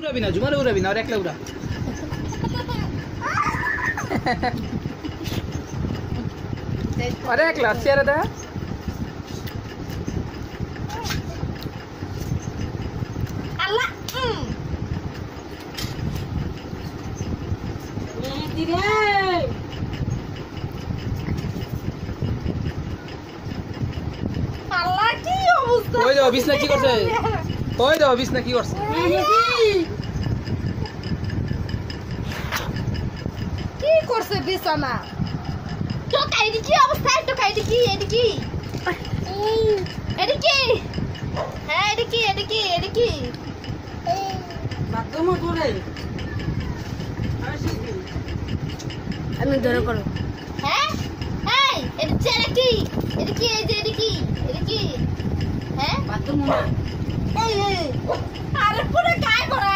উড়াবি না, জুমারে উড়াবি না, আর একলা উড়া। আরে একলা চেয়ারে দেখা। ওই দেখো বিছনা কি করছে, ওই দেখো বিছনা কি করছে। কি করছে বিছানা? টোকা এডি কি অবস্থা? টোকা এডি কি? এডি কি? এডি কি? হ্যাঁ এডি কি? এডি কি? এডি কি? বাথরুমে করে আমি ধরে করো। হ্যাঁ এই এডি ছেড়ে কি? এডি কি? এই যে এডি কি? এডি কি? হ্যাঁ বাথরুমে এই আরে পুরো কাজ করে